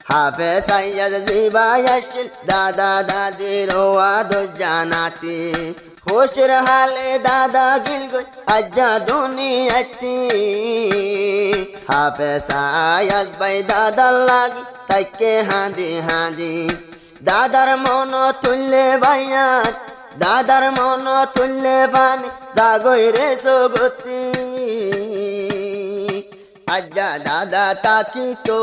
হাফেজ সাইয়্যদ জিবাই আসছিল দাদা দাদির ওয়াদুল জানাতি খুশির হালে দাদা গিল গই আজ্জা দুনিয়াতি হাফেজ সাইয়্যদ ভাই দাদার লাগি তাইকে হাঁদি হাঁদি দাদার মন তুললে ভাইয়াত দাদার মন তুললে পানি জাগই রে সগতি আজ্জা দাদা তাকিতো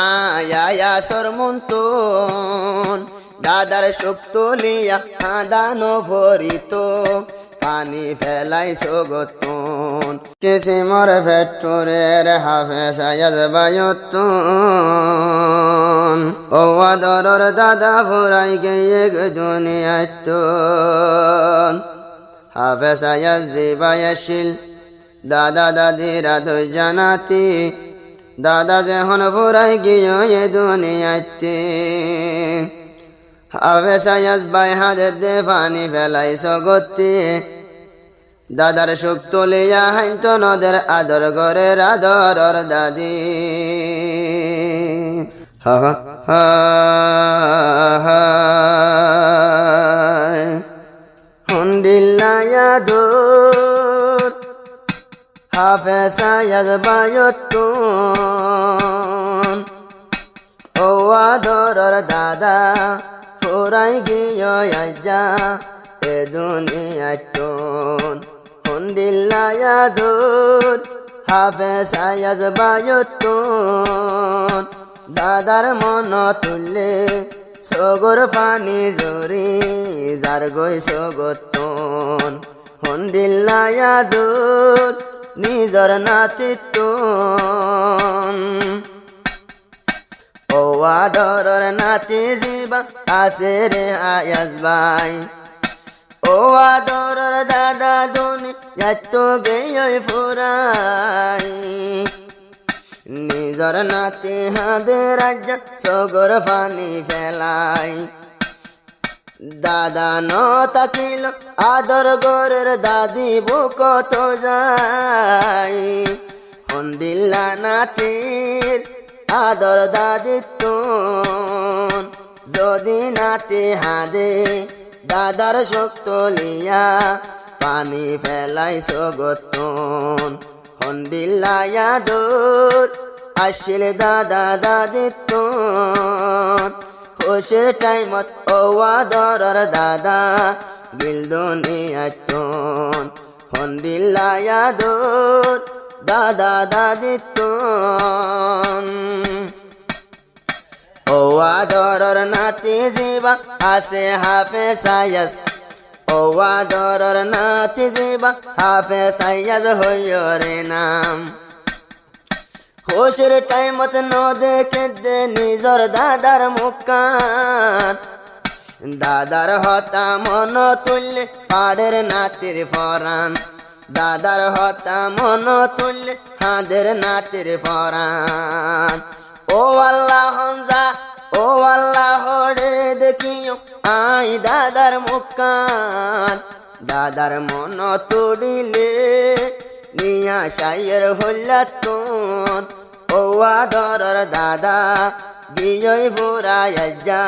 আয়া সরমন্তন দাদার শক্ত লিয়া হাদানো ভরিত পানি ফেলাই সগতন কিসিমর ভেট্টুরের হাফেজ সাইয়্যদ বায়ুত্তন ও আদরর দাদা ফুরাই গিয়ে দুনিয়াতন হাফেজ সাইয়্যদ জিবাই আসিল দাদা দাদিরা দুই জানাতি দাদা যখন ফুরাই গিয়ে এ দুনিয়াতে হাফেজ সাইয়্যদ ভাই হাতের দে পানি ফেলাই সগতি দাদার সুখ তুলিয়া হাইন্ত নদের আদর ঘরের আদরর দাদি হা হা হুন্ডিল্লায়া দূর হাফেজ সাইয়্যদ বায়ুত্তন ও আদরর দাদা ফুরাই গিয়ে আজ্জা এ দুনিয়াতন হুন্ডিল্লায়া দূর হাফেজ সাইয়্যদ বায়ুত্তন দাদার মন তুললে সগর পানি জরি যার গই সগতন হুন্ডিল্লায়া দূর নিজর নাতিত্বন ও আদরর নাতি জিবা আছে রে আয়াজ ভাই ও আদরর দাদা দুনিয়াত গেই ফুরাই নিজর নাতি হাদে রাজ্য সগর পানি ফেলাই দাদা ন তাকিল আদর গরের দাদি বুকত যাই হুন্ডিল্লা নাতির আদর দাদিত্বন যদি নাতি হাদে দাদার শক্ত লিয়া পানি ফেলাই সগতন হুন্ডিল্লায়া দূর আসিল দাদা দাদিত্বন খুশির টাইমত ও আদরর দাদা গিল দুনিয়াতন হুন্ডিল্লায়া দূর দাদা দাদিত্বন ও আদরর নাতি জিবা আছে হাফেজ সাইয়্যদ ও আদরর নাতি জিবা হাফেজ সাইয়্যদ হইয় রে নাম খুশির টাইমত ন দেখে দে নিজর দাদার মুখান দাদার হতা মন তুললে পাড়ের নাতির ফরান দাদার হতা মন তুললে হাদের নাতির ফরান ও আল্লাহ হনজা ও আল্লাহ হরে দেখিও আই দাদার মুখান দাদার মন তুড়িলে নিয়া সাইয়ের হল্লাতন ও আদরর দাদা গিয়ে ফুরাই আজ্জা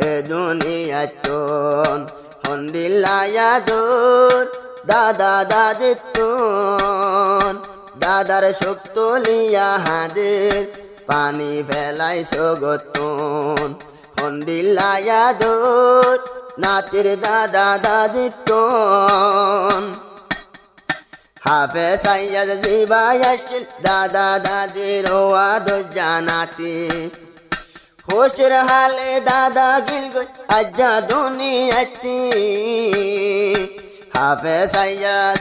এ দুনিয়াতন হুন্ডিল্লায়া দূর দাদা দাদিত্বন দাদার শক্ত লিয়া হাদের পানি ফেলাই সগতন হুন্ডিল্লায়া দূর নাতির দাদা দাদিত্বন হাফেজ সাইয়্যদ জিবাই আসিল দাদা দাদির ওয়াদুল জানাতি খুশির হালে দাদা গিল গই আজ্জা দুনিয়াতি হাফেজ সাইয়্যদ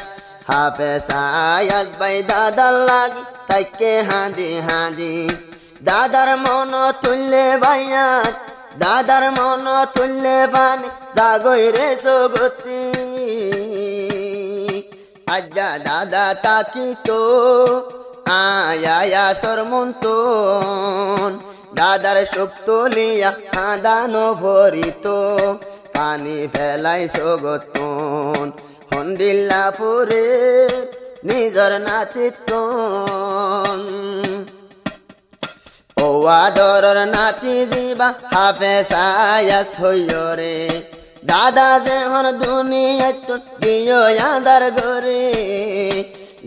ভাই দাদার লাগি তাইকে হাঁদি হাঁদি দাদার মন তুললে ভাইয়াত দাদার মন তুললে পানি জাগই রে সগতি আজ্জা দাদা তাকিতো আয়া সরমন্তন দাদার শক্ত লিয়া হাদানো ভরিত পানি ফেলাই সগতন হুন্ডিল্লাপুরে নিজর নাতিত্বন ও আদরর নাতি জিবা হাফেজ আয়াস হইরে দাদা যেহন দুনিয়ায় দিও আদার গরে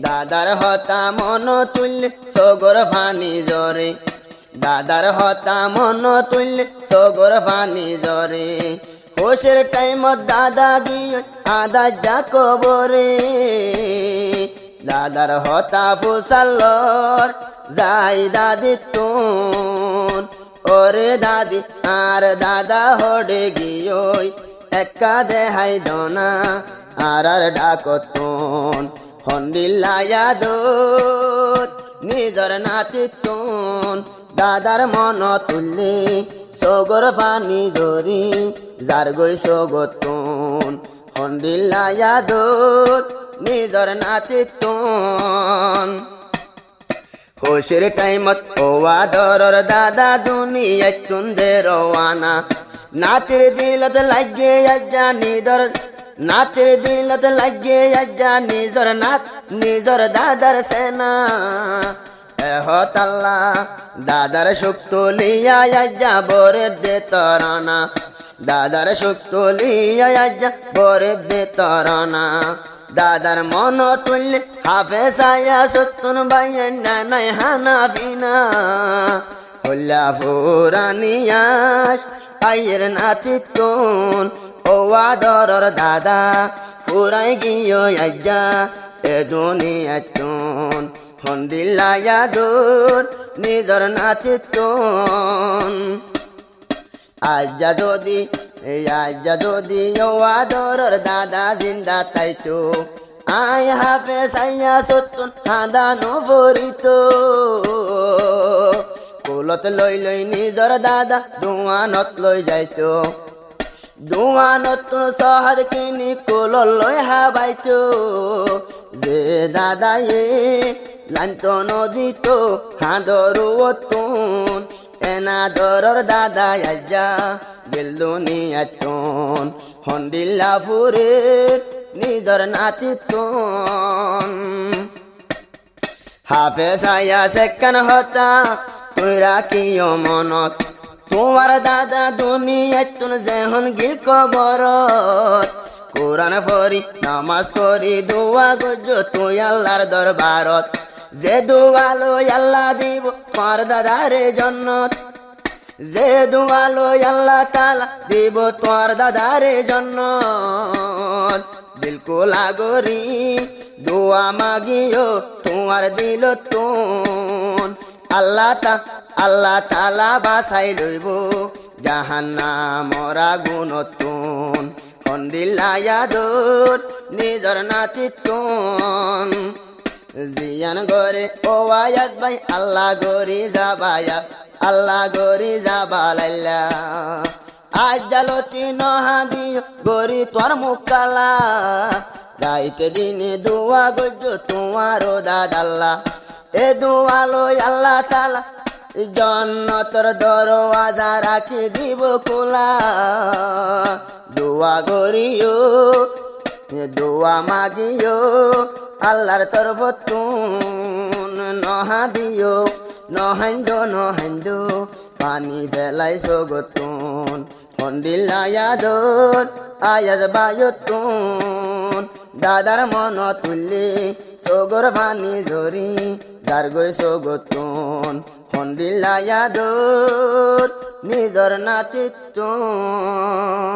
দাদার হতা মন তুললে সগর ফানি জরে দাদার হতা মন তুললে সগর ফানি জরে হোশের টাইমত দাদা গিয়ে আদা যা কবরে দাদার হতা ফুসাল্লর যাই দাদি তুন ওরে দাদি আর দাদা হডে গিয়ে একা দেহাই দনা আর ডাকতুন হন্দিল্লায়া দোত নিজর নাতি তুন দাদার মন তুললে সগর পানি ধরি যার গই সগতুন হন্দিল্লায়া দোত নিজর নাতি তুন খুশির টাইমত ও আদরর দাদা দুনিয়া চুন্দে রওয়ানা নাতির দিলত লাগে আজ্জা নিদর নাতির দিলত লাগে আজ্জা নিজর নাত নিজর দাদার সেনা হতাল্লা দাদার শুক্তলিয়া আজ্জা বরে দে তরানা দাদার শুক্তলিয়া আজ্জা বরে দে তরানা দাদার মন তুললে হাফেজ আয়াস তুন বাইন নাই হানা বিনা হল্লা ফুরানিয়াস আয়ের নাতি তুন ও আদরর দাদা ফুরাই গিয়ে আজ্জা এ দুনিয়া তুন হন্দিল্লায়া দূর নিজর নাতি তুন আজ্জা যদি ও আদরর দাদা জিন্দা তাইতো আয় হাফেজ আয়াস তুন হাদা নবরিত কুলত লই লই নিজর দাদা দুয়ানত লই যাইতো দুয়ানত সহাদ কিনি কুল লই হাবাইতো যে দাদা এ লান্ত নদীত হাঁদরু তুন এনা দরর দাদা আজ্জা গেল দুনিয়া তুন হন্দিল্লাপুরের নিজর নাতি তুন হাফেজ আয়াস একখান হতা তুই রাখিও মনত তোমার দাদা দুনিয়ায় তুন যেহন গিল কবরত কোরআন পড়ি নামাজ পড়ি দোয়া গজ তুই আল্লাহর দরবারত যে দোয়ালো আল্লাহ দিব তোমার দাদারে জন্নত যে দোয়ালো আল্লাহ তাআলা দিব তোমার দাদারে জন্নত বিলকুল আগরি দোয়া মাগিও তোমার দিল তুন আল্লাহ তাআলা বাসাই লইব জাহান্নামর আগুনতুন হন্দিল্লায়া দূর নিজর নাতি তুন জিয়ান গরে ও আয়াত ভাই আল্লাহ গরি যাবালাইলা আজ জালতি নহা দিও গরি তোর মুকালা রাইতে দিনে দোয়া গজ তোমারও দাদাল্লা এ দোয়ালো আল্লাহ তাআলা জন্নতর দরওয়াজা রাখি দিব খোলা দোয়া গরিও দোয়া মাগিও আল্লাহর তরফ তুন নহা দিও নহেন্দো পানি বেলাই সগতুন হন্দিল্লায়া দোর আয়াজ বায়তুন দাদার মন তুললে সগর পানি জরি যার গই সগতুন হন্দিল্লায়া দোর নিজর নাতি তুন